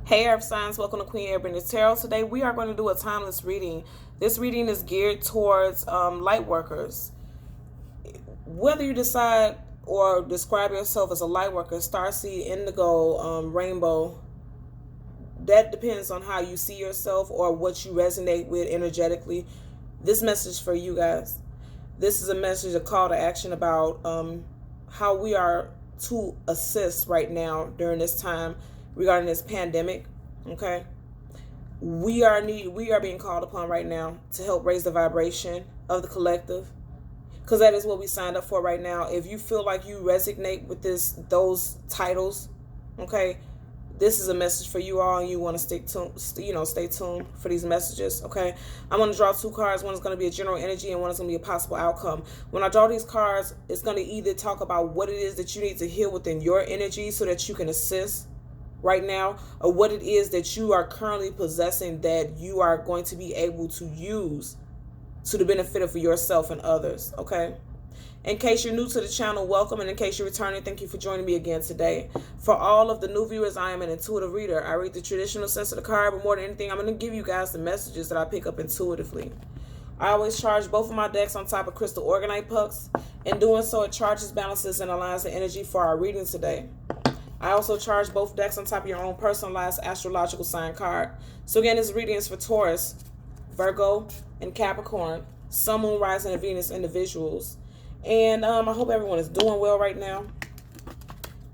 Hey Earth Signs, welcome to Queen Airbender Tarot. Today we are going to do a timeless reading. This reading is geared towards light workers. Whether you decide or describe yourself as a light worker, starseed, indigo, rainbow, that depends on how you see yourself or what you resonate with energetically. This message is for you guys. This is a message, a call to action about how we are to assist right now during this time regarding this pandemic. Okay, we are being called upon right now to help raise the vibration of the collective, because that is what we signed up for right now. If you feel like you resonate with those titles, okay, this is a message for you all, and you want to stay tuned for these messages. Okay, I'm going to draw two cards. One is going to be a general energy, and one is going to be a possible outcome. When I draw these cards, it's going to either talk about what it is that you need to heal within your energy so that you can assist right now, or what it is that you are currently possessing that you are going to be able to use to the benefit of yourself and others. Okay, in case you're new to the channel, welcome, and in case you're returning, thank you for joining me again today. For all of the new viewers, I am an intuitive reader. I read the traditional sense of the card, but more than anything, I'm going to give you guys the messages that I pick up intuitively. I always charge both of my decks on top of crystal Orgonite pucks. In doing so, it charges, balances, and aligns the energy for our reading today. I also charge both decks on top of your own personalized astrological sign card. So again, this reading is for Taurus, Virgo, and Capricorn, Sun, Moon, Rising, and Venus individuals. And I hope everyone is doing well right now.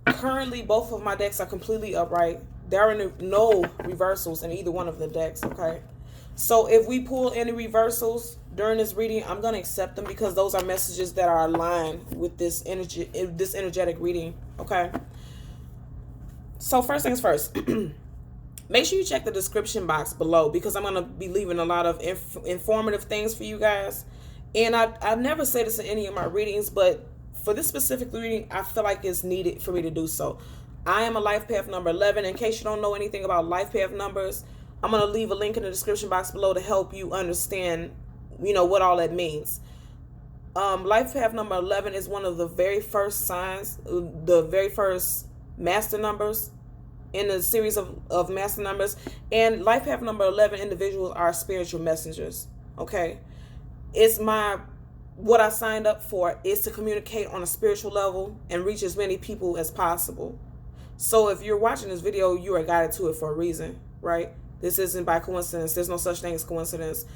Currently, both of my decks are completely upright. There are no reversals in either one of the decks, okay? So if we pull any reversals during this reading, I'm going to accept them, because those are messages that are aligned with this energetic reading, okay? So first things first, make sure you check the description box below, because I'm going to be leaving a lot of informative things for you guys. And I never say this in any of my readings, but for this specific reading, I feel like it's needed for me to do so. I am a life path number 11. In case you don't know anything about life path numbers, I'm going to leave a link in the description box below to help you understand, what all that means. Life path number 11 is one of the very first signs, the very first master numbers in a series of master numbers. And life path number 11 individuals are spiritual messengers. Okay, it's what I signed up for is to communicate on a spiritual level and reach as many people as possible. So if you're watching this video, you are guided to it for a reason, right? This isn't by coincidence. There's no such thing as coincidence,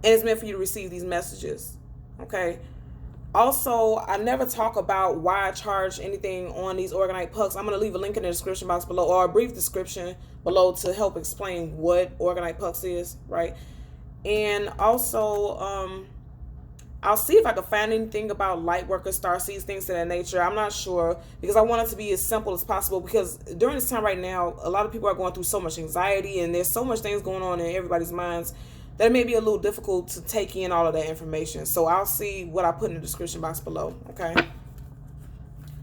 and it's meant for you to receive these messages. Okay, also, I never talk about why I charge anything on these Orgonite pucks. I'm going to leave a link in the description box below, or a brief description below, to help explain what Orgonite pucks is, right? And also, I'll see if I can find anything about light workers, starseeds, things of that nature. I'm not sure, because I want it to be as simple as possible, because during this time right now, a lot of people are going through so much anxiety, and there's so much things going on in everybody's minds that it may be a little difficult to take in all of that information. So I'll see what I put in the description box below, okay?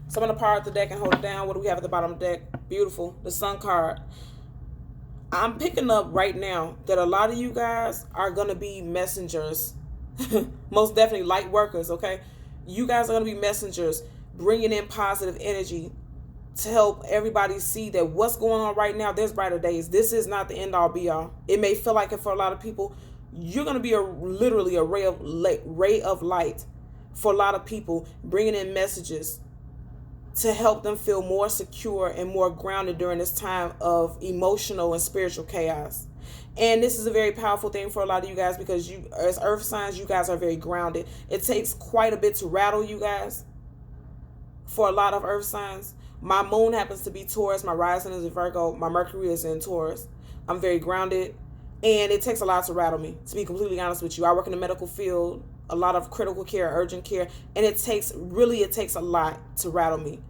So I'm going to power up the deck and hold it down. What do we have at the bottom of the deck? Beautiful. The Sun card. I'm picking up right now that a lot of you guys are going to be messengers. Most definitely light workers, okay? You guys are going to be messengers, bringing in positive energy to help everybody see that what's going on right now, there's brighter days. This is not the end all be all. It may feel like it for a lot of people. You're going to be literally a ray of light for a lot of people, bringing in messages to help them feel more secure and more grounded during this time of emotional and spiritual chaos. And this is a very powerful thing for a lot of you guys, because you, as earth signs, you guys are very grounded. It takes quite a bit to rattle you guys for a lot of earth signs. My moon happens to be Taurus. My rising is in Virgo. My Mercury is in Taurus. I'm very grounded, and it takes a lot to rattle me, to be completely honest with you. I work in the medical field, a lot of critical care, urgent care, and it takes a lot to rattle me.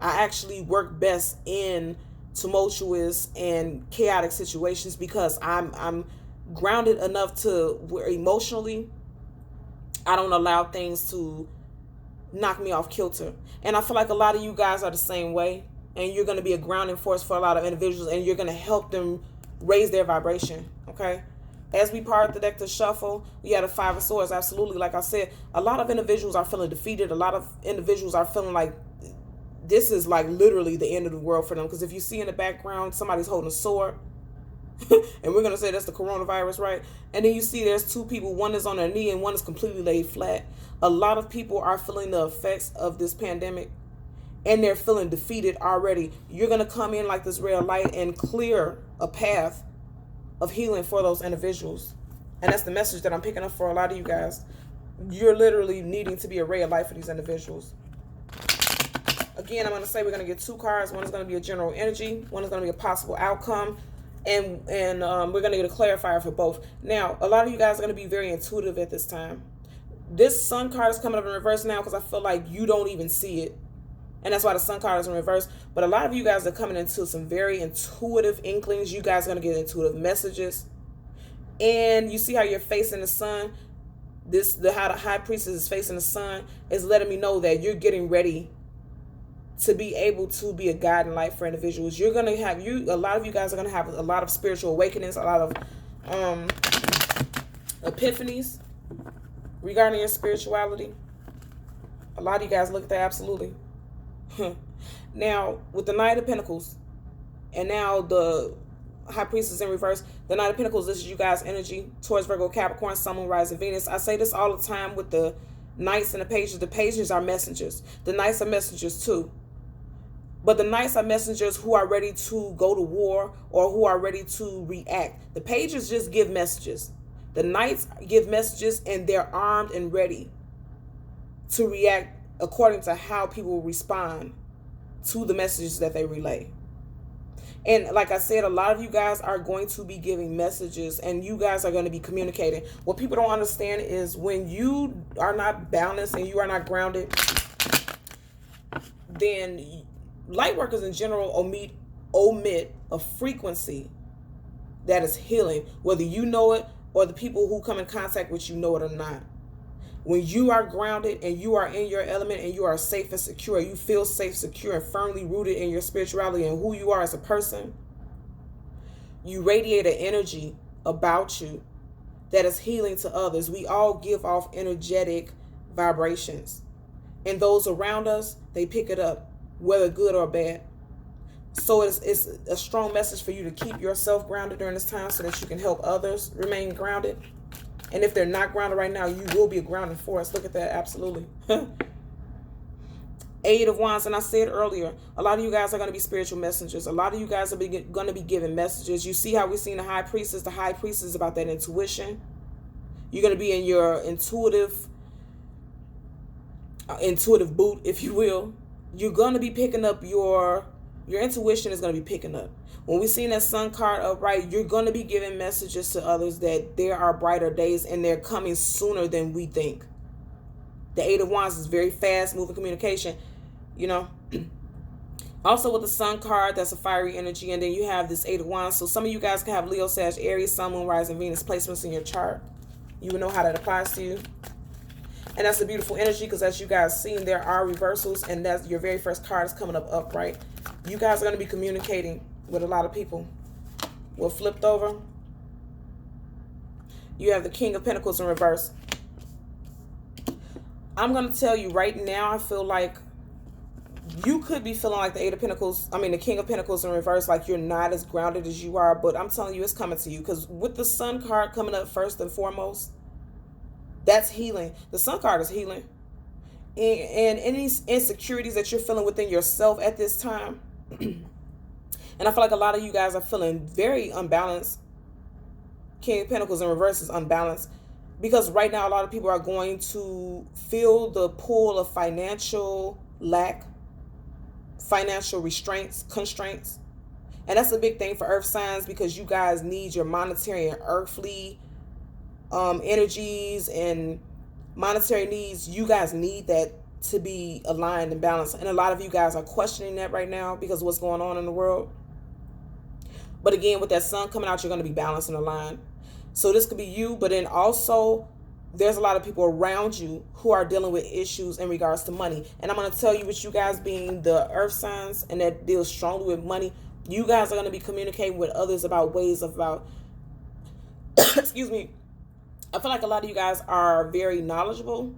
I actually work best in tumultuous and chaotic situations, because I'm grounded enough to where emotionally I don't allow things to knock me off kilter. And I feel like a lot of you guys are the same way, and you're going to be a grounding force for a lot of individuals, and you're going to help them raise their vibration, okay? As we part the deck to shuffle, we had a Five of Swords. Absolutely, like I said, a lot of individuals are feeling defeated. A lot of individuals are feeling like this is like literally the end of the world for them, because if you see in the background, somebody's holding a sword, And we're going to say that's the coronavirus, right? And then you see there's two people. One is on their knee and one is completely laid flat. A lot of people are feeling the effects of this pandemic, and they're feeling defeated already. You're going to come in like this ray of light and clear a path of healing for those individuals. And that's the message that I'm picking up for a lot of you guys. You're literally needing to be a ray of light for these individuals. Again, I'm going to say we're going to get two cards. One is going to be a general energy. One is going to be a possible outcome. And we're going to get a clarifier for both. Now, a lot of you guys are going to be very intuitive at this time. This sun card is coming up in reverse now because I feel like you don't even see it. And that's why the sun card is in reverse. But a lot of you guys are coming into some very intuitive inklings. You guys are going to get intuitive messages. And you see how you're facing the sun? How the high priestess is facing the sun is letting me know that you're getting ready to be able to be a guide and light for individuals. You're going to have, a lot of you guys are going to have a lot of spiritual awakenings, a lot of epiphanies regarding your spirituality. A lot of you guys look at that, absolutely. Now, with the Knight of Pentacles, and now the High Priestess in reverse, the Knight of Pentacles, this is you guys' energy towards Virgo, Capricorn, Sun, Moon, Rising, Venus. I say this all the time with the Knights and the Pages. The Pages are messengers. The Knights are messengers too. But the Knights are messengers who are ready to go to war or who are ready to react. The Pages just give messages. The Knights give messages, and they're armed and ready to react according to how people respond to the messages that they relay. And like I said, a lot of you guys are going to be giving messages, and you guys are going to be communicating. What people don't understand is when you are not balanced and you are not grounded, then light workers in general omit a frequency that is healing, whether you know it or the people who come in contact with you know it or not. When you are grounded and you are in your element and you are safe and secure, you feel safe, secure, and firmly rooted in your spirituality and who you are as a person, you radiate an energy about you that is healing to others. We all give off energetic vibrations, and those around us, they pick it up, whether good or bad. So it's a strong message for you to keep yourself grounded during this time so that you can help others remain grounded. And if they're not grounded right now, you will be a grounding force. Look at that. Absolutely. Eight of Wands. And I said earlier, a lot of you guys are going to be spiritual messengers. A lot of you guys are going to be giving messages. You see how we've seen the High Priestess. The High Priestess is about that intuition. You're going to be in your intuitive boot, if you will. You're going to be picking up your intuition is going to be picking up. When we seen that sun card upright, you're going to be giving messages to others that there are brighter days, and they're coming sooner than we think. The Eight of Wands is very fast moving communication, you know. Also with the sun card, that's a fiery energy, and then you have this Eight of Wands. So some of you guys can have Leo, Sag, Aries, Sun, Moon, Rising, Venus placements in your chart. You will know how that applies to you. And that's a beautiful energy because as you guys seen, there are reversals, and that's your very first card is coming up upright. You guys are going to be communicating with a lot of people. Well, flipped over, you have the King of Pentacles in reverse. I'm going to tell you right now, I feel like you could be feeling like the the King of Pentacles in reverse, like you're not as grounded as you are, but I'm telling you, it's coming to you because with the Sun card coming up first and foremost, that's healing. The Sun card is healing. And any insecurities that you're feeling within yourself at this time, and I feel like a lot of you guys are feeling very unbalanced. King of Pentacles in reverse is unbalanced because right now a lot of people are going to feel the pull of financial lack, financial constraints. And that's a big thing for earth signs because you guys need your monetary and earthly energies and monetary needs. You guys need that to be aligned and balanced. And a lot of you guys are questioning that right now because of what's going on in the world. But again, with that sun coming out, you're going to be balanced and aligned. So this could be you, but then also there's a lot of people around you who are dealing with issues in regards to money. And I'm going to tell you, with you guys being the earth signs and that deals strongly with money, you guys are going to be communicating with others about ways about, excuse me, I feel like a lot of you guys are very knowledgeable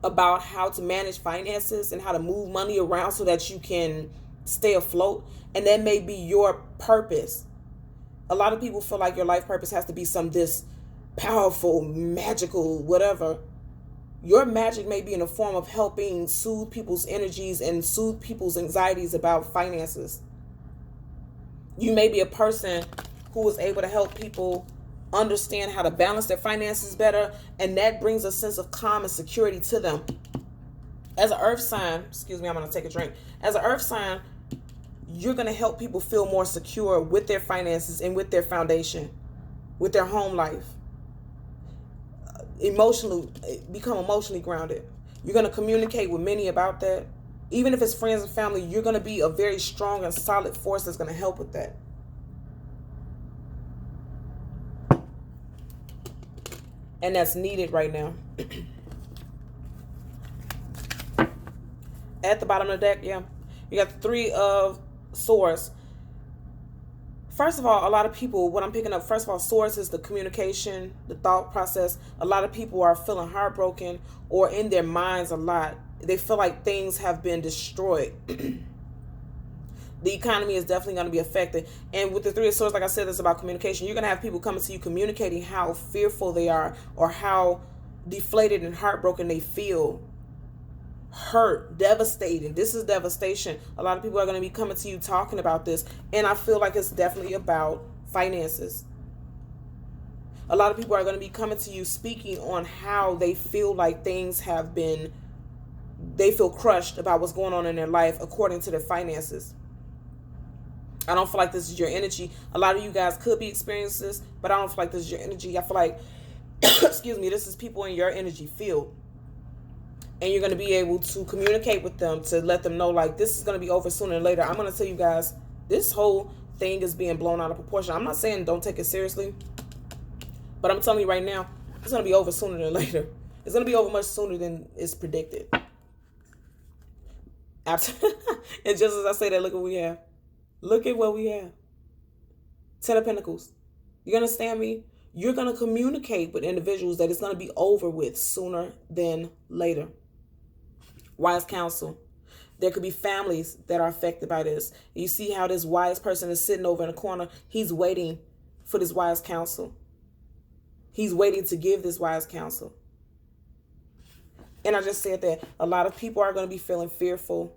about how to manage finances and how to move money around so that you can stay afloat. And that may be your purpose A lot of people feel like your life purpose has to be some this powerful, magical, whatever. Your magic may be in the form of helping soothe people's energies and soothe people's anxieties about finances. You may be a person who is able to help people understand how to balance their finances better, and that brings a sense of calm and security to them. As an earth sign, excuse me, I'm going to take a drink. As an earth sign, you're going to help people feel more secure with their finances and with their foundation, with their home life. Become emotionally grounded. You're going to communicate with many about that. Even if it's friends and family, you're going to be a very strong and solid force that's going to help with that. And that's needed right now. At the bottom of the deck, yeah, you got the Three of Swords. First of all, a lot of people, what I'm picking up, first of all, swords is the communication, the thought process. A lot of people are feeling heartbroken or in their minds a lot. They feel like things have been destroyed. The economy is definitely going to be affected. And with the Three of Swords, like I said, it's about communication. You're going to have people coming to you communicating how fearful they are or how deflated and heartbroken they feel. Hurt, devastating. This is devastation. A lot of people are going to be coming to you talking about this, and I feel like it's definitely about finances. A lot of people are going to be coming to you speaking on how they feel like things have been, they feel crushed about what's going on in their life according to their finances. I don't feel like this is your energy. A lot of you guys could be experiencing this, but I don't feel like this is your energy. I feel like, excuse me, this is people in your energy field. And you're going to be able to communicate with them to let them know, like, this is going to be over sooner or later. I'm going to tell you guys, this whole thing is being blown out of proportion. I'm not saying don't take it seriously, but I'm telling you right now, it's going to be over sooner than later. It's going to be over much sooner than is predicted. And just as I say that, look at what we have. Look at what we have. 10 of Pentacles. You understand me? You're going to communicate with individuals that it's going to be over with sooner than later. Wise counsel. There could be families that are affected by this. You see how this wise person is sitting over in a corner. He's waiting for this wise counsel. He's waiting to give this wise counsel. And I just said that a lot of people are going to be feeling fearful,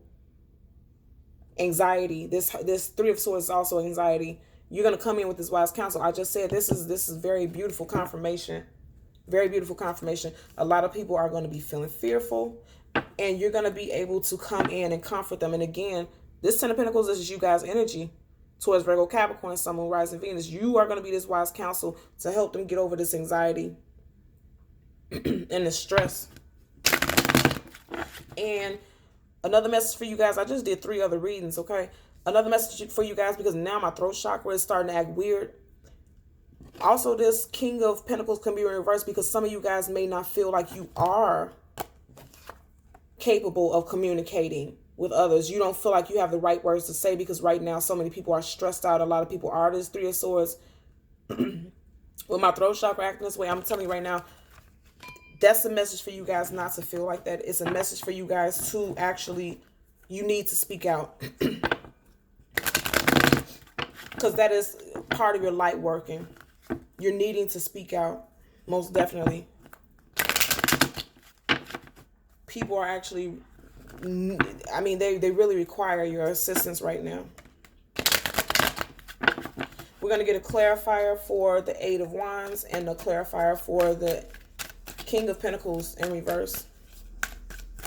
anxiety. This Three of Swords is also anxiety. You're going to come in with this wise counsel. I just said this is very beautiful confirmation. Very beautiful confirmation. A lot of people are going to be feeling fearful, and you're going to be able to come in and comfort them. And again, this 10 of Pentacles is you guys' energy towards Virgo, Capricorn, Sun, Moon, Rising, Venus. You are going to be this wise counsel to help them get over this anxiety and the stress. And another message for you guys. I just did 3 other readings, okay? Another message for you guys, because now my throat chakra is starting to act weird. Also, this King of Pentacles can be in reverse because some of you guys may not feel like you are capable of communicating with others. You don't feel like you have the right words to say because right now so many people are stressed out. A lot of people are. This Three of Swords. With my throat chakra acting this way, I'm telling you right now, that's a message for you guys not to feel like that. It's a message for you guys to actually, you need to speak out. Because that is part of your light working. You're needing to speak out, most definitely. People are actually, I mean, they really require your assistance right now. We're going to get a clarifier for the 8 of Wands and a clarifier for the King of Pentacles in reverse.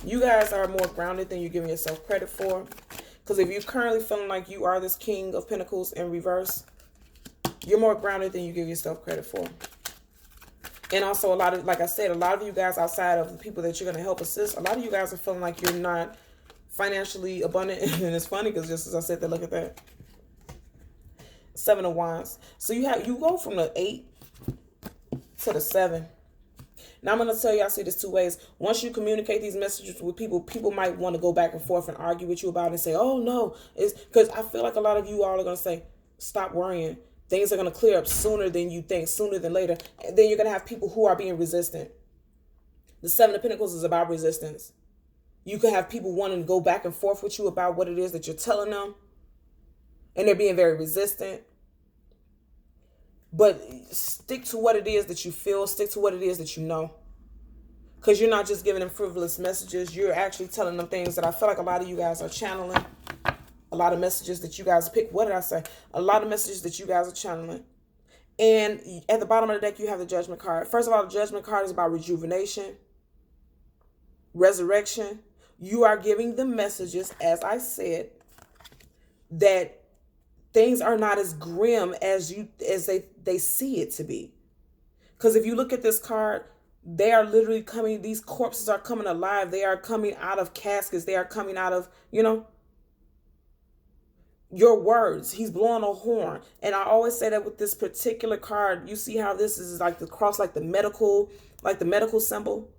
You guys are more grounded than you're giving yourself credit for. Because if you're currently feeling like you are this King of Pentacles in reverse, you're more grounded than you give yourself credit for. And also a lot of, like I said, a lot of you guys outside of the people that you're going to help assist, a lot of you guys are feeling like you're not financially abundant. And it's funny because just as I said that, look at that. 7 of Wands. So you go from the 8 to the 7. Now I'm going to tell you, I see this 2 ways. Once you communicate these messages with people, people might want to go back and forth and argue with you about it and say, oh no, it's because I feel like a lot of you all are going to say, stop worrying. Things are going to clear up sooner than you think, sooner than later. And then you're going to have people who are being resistant. The 7 of Pentacles is about resistance. You could have people wanting to go back and forth with you about what it is that you're telling them. And they're being very resistant. But stick to what it is that you feel. Stick to what it is that you know. Because you're not just giving them frivolous messages. You're actually telling them things that I feel like a lot of you guys are channeling. A lot of messages that you guys pick. What did I say? A lot of messages that you guys are channeling. And at the bottom of the deck, you have the Judgment card. First of all, the Judgment card is about rejuvenation, resurrection. You are giving them messages, as I said, that things are not as grim as they see it to be. Because if you look at this card, they are literally coming, these corpses are coming alive. They are coming out of caskets. They are coming out of, your words. He's blowing a horn. And I always say that with this particular card, you see how this is like the cross, like the medical symbol.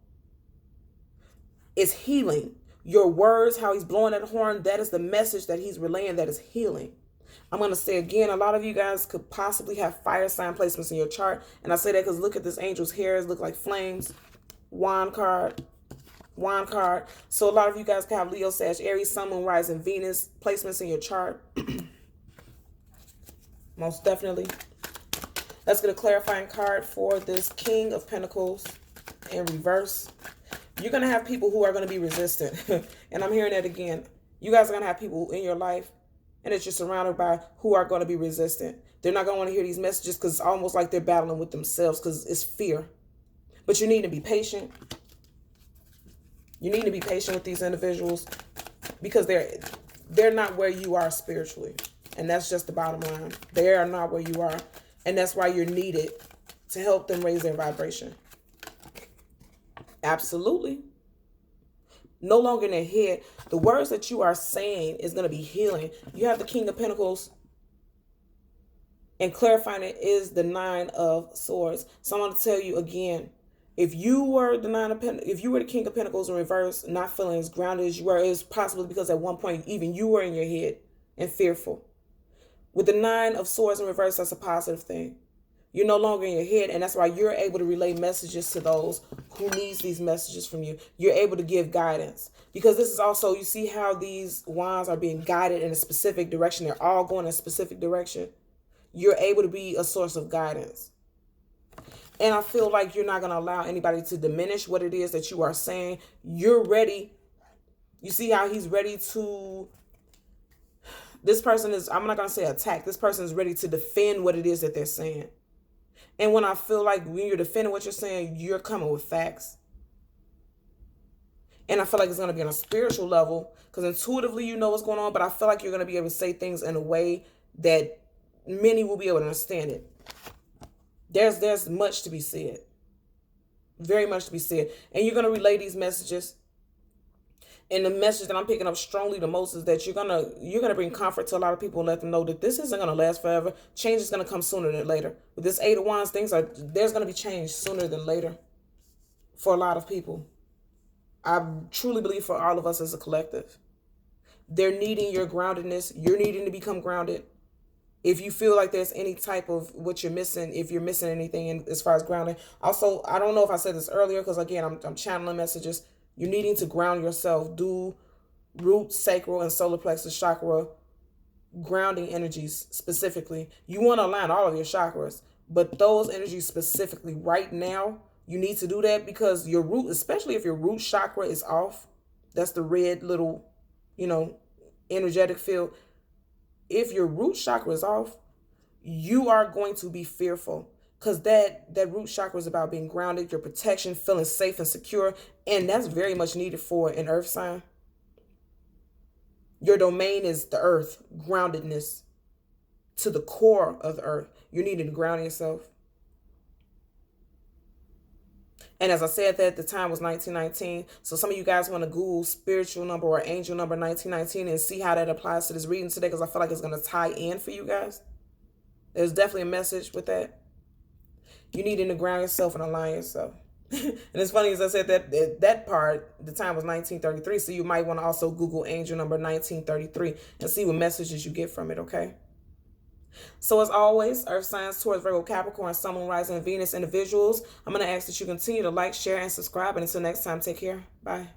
It's healing. Your words, how he's blowing that horn, that is the message that he's relaying, that is healing. I'm going to say again, a lot of you guys could possibly have fire sign placements in your chart. And I say that because look at this angel's hairs, look like flames. Wand card. So a lot of you guys can have Leo, Sag, Aries, Sun, Moon, Rising, Venus placements in your chart. Most definitely. Let's get a clarifying card for this King of Pentacles in reverse. You're going to have people who are going to be resistant. And I'm hearing that again. You guys are going to have people in your life and that you're surrounded by who are going to be resistant. They're not going to want to hear these messages because it's almost like they're battling with themselves because it's fear. But you need to be patient. You need to be patient with these individuals because they're not where you are spiritually. And that's just the bottom line. They are not where you are. And that's why you're needed to help them raise their vibration. Absolutely. No longer in their head. The words that you are saying is going to be healing. You have the King of Pentacles. And clarifying it is the Nine of Swords. So I want to tell you again, if you were the King of Pentacles in reverse, not feeling as grounded as you were, it's possibly because at one point even you were in your head and fearful. With the Nine of Swords in reverse, that's a positive thing. You're no longer in your head, and that's why you're able to relay messages to those who needs these messages from you. You're able to give guidance. Because this is also, you see how these wands are being guided in a specific direction. They're all going in a specific direction. You're able to be a source of guidance. And I feel like you're not going to allow anybody to diminish what it is that you are saying. You're ready. You see how he's ready to... This person is, I'm not going to say attack. This person is ready to defend what it is that they're saying. And when I feel like when you're defending what you're saying, you're coming with facts. And I feel like it's going to be on a spiritual level because intuitively you know what's going on, but I feel like you're going to be able to say things in a way that many will be able to understand it. There's much to be said. Very much to be said. And you're going to relay these messages. And the message that I'm picking up strongly the most is that you're gonna bring comfort to a lot of people and let them know that this isn't gonna last forever. Change is gonna come sooner than later. With this Eight of Wands, there's gonna be change sooner than later for a lot of people. I truly believe for all of us as a collective. They're needing your groundedness. You're needing to become grounded. If you feel like there's any type of what you're missing, if you're missing anything as far as grounding. Also, I don't know if I said this earlier because again, I'm channeling messages. You're needing to ground yourself. Do root, sacral, and solar plexus chakra grounding energies specifically. You want to align all of your chakras, but those energies specifically right now, you need to do that because your root, especially if your root chakra is off, that's the red little, energetic field. If your root chakra is off, you are going to be fearful. Because that root chakra is about being grounded, your protection, feeling safe and secure. And that's very much needed for an earth sign. Your domain is the earth, groundedness to the core of the earth. You need to ground yourself. And as I said, that the time was 1919. So some of you guys want to Google spiritual number or angel number 1919 and see how that applies to this reading today because I feel like it's going to tie in for you guys. There's definitely a message with that. You need to ground yourself and align yourself. And it's funny, as I said, that part, the time was 1933. So you might want to also Google angel number 1933 and see what messages you get from it, okay? So as always, earth signs, Taurus, Virgo, Capricorn, Sun, Moon, Rising, and Venus individuals, I'm going to ask that you continue to like, share, and subscribe. And until next time, take care. Bye.